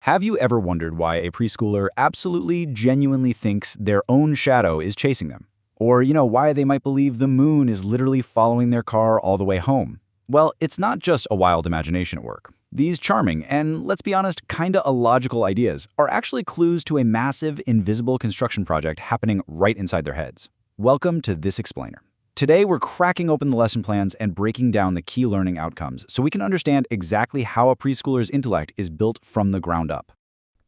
Have you ever wondered why a preschooler absolutely, genuinely thinks their own shadow is chasing them? Or, why they might believe the moon is literally following their car all the way home? Well, it's not just a wild imagination at work. These charming and, let's be honest, kinda illogical ideas are actually clues to a massive, invisible construction project happening right inside their heads. Welcome to This Explainer. Today, we're cracking open the lesson plans and breaking down the key learning outcomes so we can understand exactly how a preschooler's intellect is built from the ground up.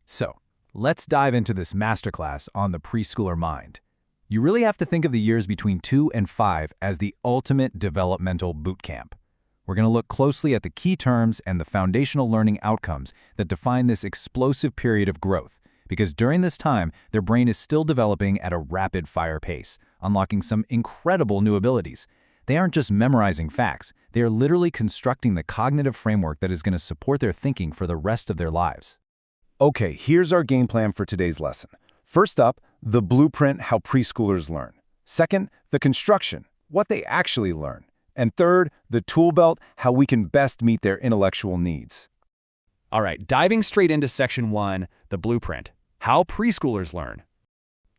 So, let's dive into this masterclass on the preschooler mind. You really have to think of the years between 2 and 5 as the ultimate developmental boot camp. We're going to look closely at the key terms and the foundational learning outcomes that define this explosive period of growth, because during this time, their brain is still developing at a rapid-fire pace, unlocking some incredible new abilities. They aren't just memorizing facts, they are literally constructing the cognitive framework that is going to support their thinking for the rest of their lives. Okay, here's our game plan for today's lesson. First up, the blueprint, how preschoolers learn. Second, the construction, what they actually learn. And third, the tool belt, how we can best meet their intellectual needs. All right, diving straight into Section 1, the blueprint, how preschoolers learn.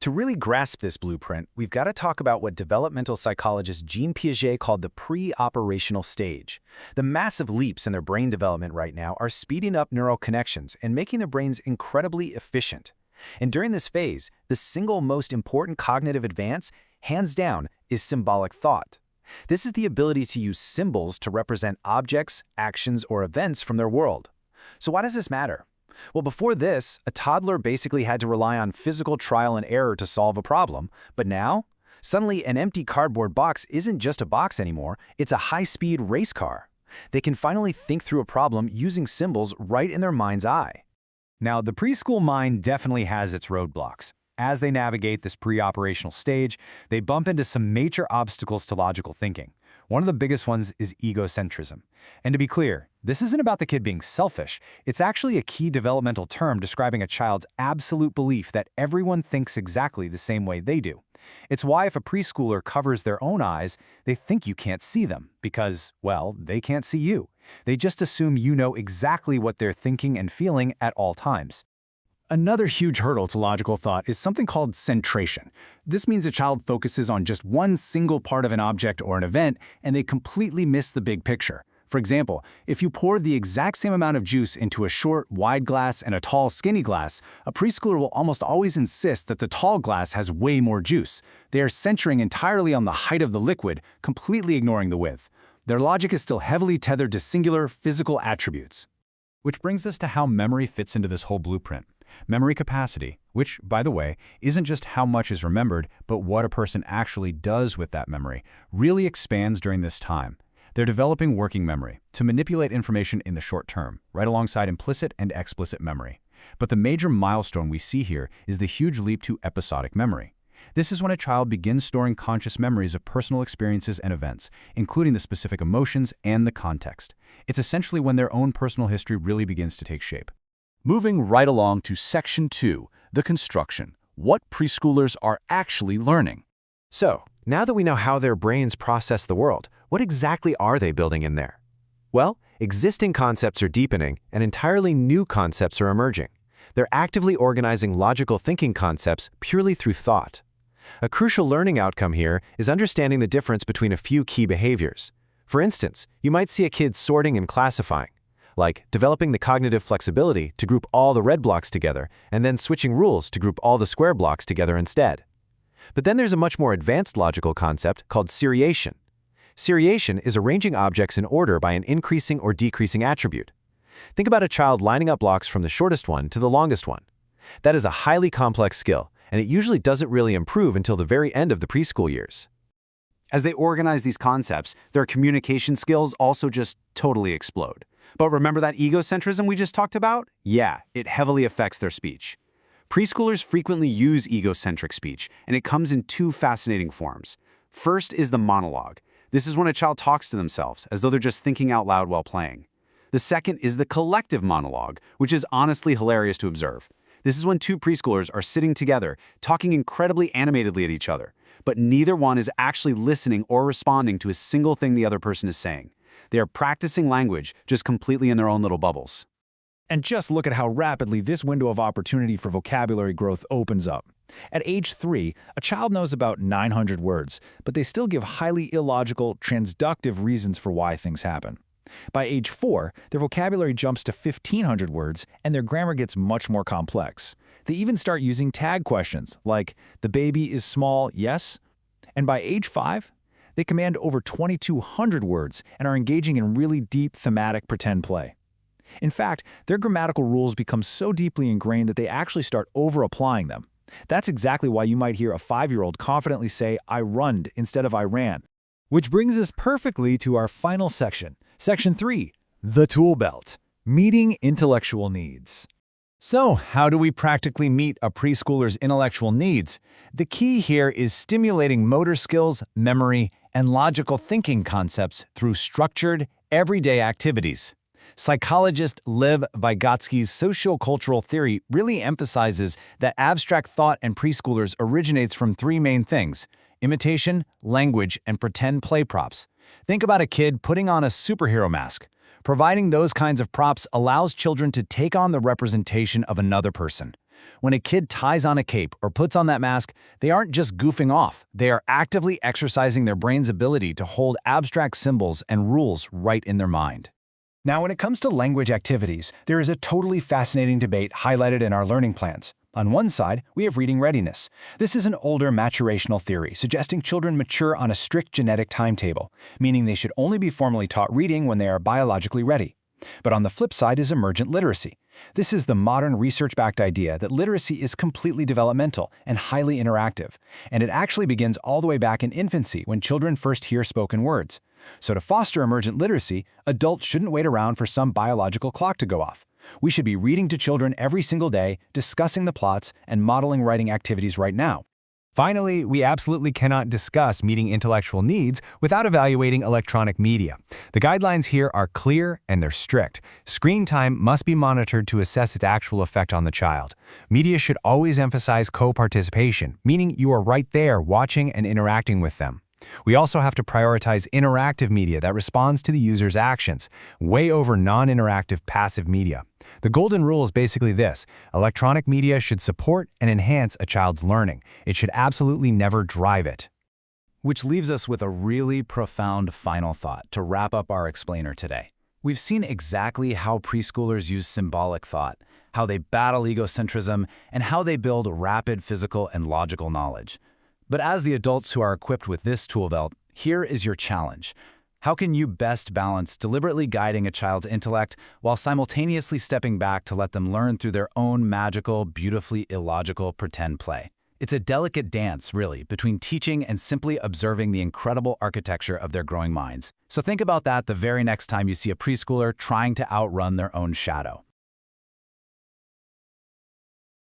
To really grasp this blueprint, we've got to talk about what developmental psychologist Jean Piaget called the pre-operational stage. The massive leaps in their brain development right now are speeding up neural connections and making their brains incredibly efficient. And during this phase, the single most important cognitive advance, hands down, is symbolic thought. This is the ability to use symbols to represent objects, actions, or events from their world. So why does this matter? Well, before this, a toddler basically had to rely on physical trial and error to solve a problem, but now, suddenly an empty cardboard box isn't just a box anymore, it's a high-speed race car. They can finally think through a problem using symbols right in their mind's eye. Now, the preschool mind definitely has its roadblocks. As they navigate this pre-operational stage, they bump into some major obstacles to logical thinking. One of the biggest ones is egocentrism. And to be clear, this isn't about the kid being selfish. It's actually a key developmental term describing a child's absolute belief that everyone thinks exactly the same way they do. It's why if a preschooler covers their own eyes, they think you can't see them because, well, they can't see you. They just assume you know exactly what they're thinking and feeling at all times. Another huge hurdle to logical thought is something called centration. This means a child focuses on just one single part of an object or an event, and they completely miss the big picture. For example, if you pour the exact same amount of juice into a short, wide glass and a tall, skinny glass, a preschooler will almost always insist that the tall glass has way more juice. They are centering entirely on the height of the liquid, completely ignoring the width. Their logic is still heavily tethered to singular, physical attributes. Which brings us to how memory fits into this whole blueprint. Memory capacity, which, by the way, isn't just how much is remembered, but what a person actually does with that memory, really expands during this time. They're developing working memory to manipulate information in the short term, right alongside implicit and explicit memory. But the major milestone we see here is the huge leap to episodic memory. This is when a child begins storing conscious memories of personal experiences and events, including the specific emotions and the context. It's essentially when their own personal history really begins to take shape. Moving right along to Section 2, the construction, what preschoolers are actually learning. So, now that we know how their brains process the world, what exactly are they building in there? Well, existing concepts are deepening and entirely new concepts are emerging. They're actively organizing logical thinking concepts purely through thought. A crucial learning outcome here is understanding the difference between a few key behaviors. For instance, you might see a kid sorting and classifying, like developing the cognitive flexibility to group all the red blocks together and then switching rules to group all the square blocks together instead. But then there's a much more advanced logical concept called seriation. Seriation is arranging objects in order by an increasing or decreasing attribute. Think about a child lining up blocks from the shortest one to the longest one. That is a highly complex skill, and it usually doesn't really improve until the very end of the preschool years. As they organize these concepts, their communication skills also just totally explode. But remember that egocentrism we just talked about? Yeah, it heavily affects their speech. Preschoolers frequently use egocentric speech, and it comes in two fascinating forms. First is the monologue. This is when a child talks to themselves, as though they're just thinking out loud while playing. The second is the collective monologue, which is honestly hilarious to observe. This is when two preschoolers are sitting together, talking incredibly animatedly at each other, but neither one is actually listening or responding to a single thing the other person is saying. They are practicing language just completely in their own little bubbles. And just look at how rapidly this window of opportunity for vocabulary growth opens up. At age 3, a child knows about 900 words, but they still give highly illogical, transductive reasons for why things happen. By age 4, their vocabulary jumps to 1,500 words, and their grammar gets much more complex. They even start using tag questions, like, "The baby is small, yes?" And by age 5, they command over 2,200 words and are engaging in really deep thematic pretend play. In fact, their grammatical rules become so deeply ingrained that they actually start over-applying them. That's exactly why you might hear a 5-year-old confidently say, "I runned" instead of "I ran." Which brings us perfectly to our final section, Section 3, the tool belt, meeting intellectual needs. So, how do we practically meet a preschooler's intellectual needs? The key here is stimulating motor skills, memory, and logical thinking concepts through structured, everyday activities. Psychologist Lev Vygotsky's sociocultural theory really emphasizes that abstract thought in preschoolers originates from 3 main things: imitation, language, and pretend play props. Think about a kid putting on a superhero mask. Providing those kinds of props allows children to take on the representation of another person. When a kid ties on a cape or puts on that mask, they aren't just goofing off. They are actively exercising their brain's ability to hold abstract symbols and rules right in their mind. Now, when it comes to language activities, there is a totally fascinating debate highlighted in our learning plans. On one side, we have reading readiness. This is an older maturational theory suggesting children mature on a strict genetic timetable, meaning they should only be formally taught reading when they are biologically ready. But on the flip side is emergent literacy. This is the modern research-backed idea that literacy is completely developmental and highly interactive, and it actually begins all the way back in infancy when children first hear spoken words. So to foster emergent literacy, adults shouldn't wait around for some biological clock to go off. We should be reading to children every single day, discussing the plots, and modeling writing activities right now. Finally, we absolutely cannot discuss meeting intellectual needs without evaluating electronic media. The guidelines here are clear and they're strict. Screen time must be monitored to assess its actual effect on the child. Media should always emphasize co-participation, meaning you are right there watching and interacting with them. We also have to prioritize interactive media that responds to the user's actions, way over non-interactive passive media. The golden rule is basically this: electronic media should support and enhance a child's learning. It should absolutely never drive it. Which leaves us with a really profound final thought to wrap up our explainer today. We've seen exactly how preschoolers use symbolic thought, how they battle egocentrism, and how they build rapid physical and logical knowledge. But as the adults who are equipped with this tool belt, here is your challenge. How can you best balance deliberately guiding a child's intellect while simultaneously stepping back to let them learn through their own magical, beautifully illogical pretend play? It's a delicate dance, really, between teaching and simply observing the incredible architecture of their growing minds. So think about that the very next time you see a preschooler trying to outrun their own shadow.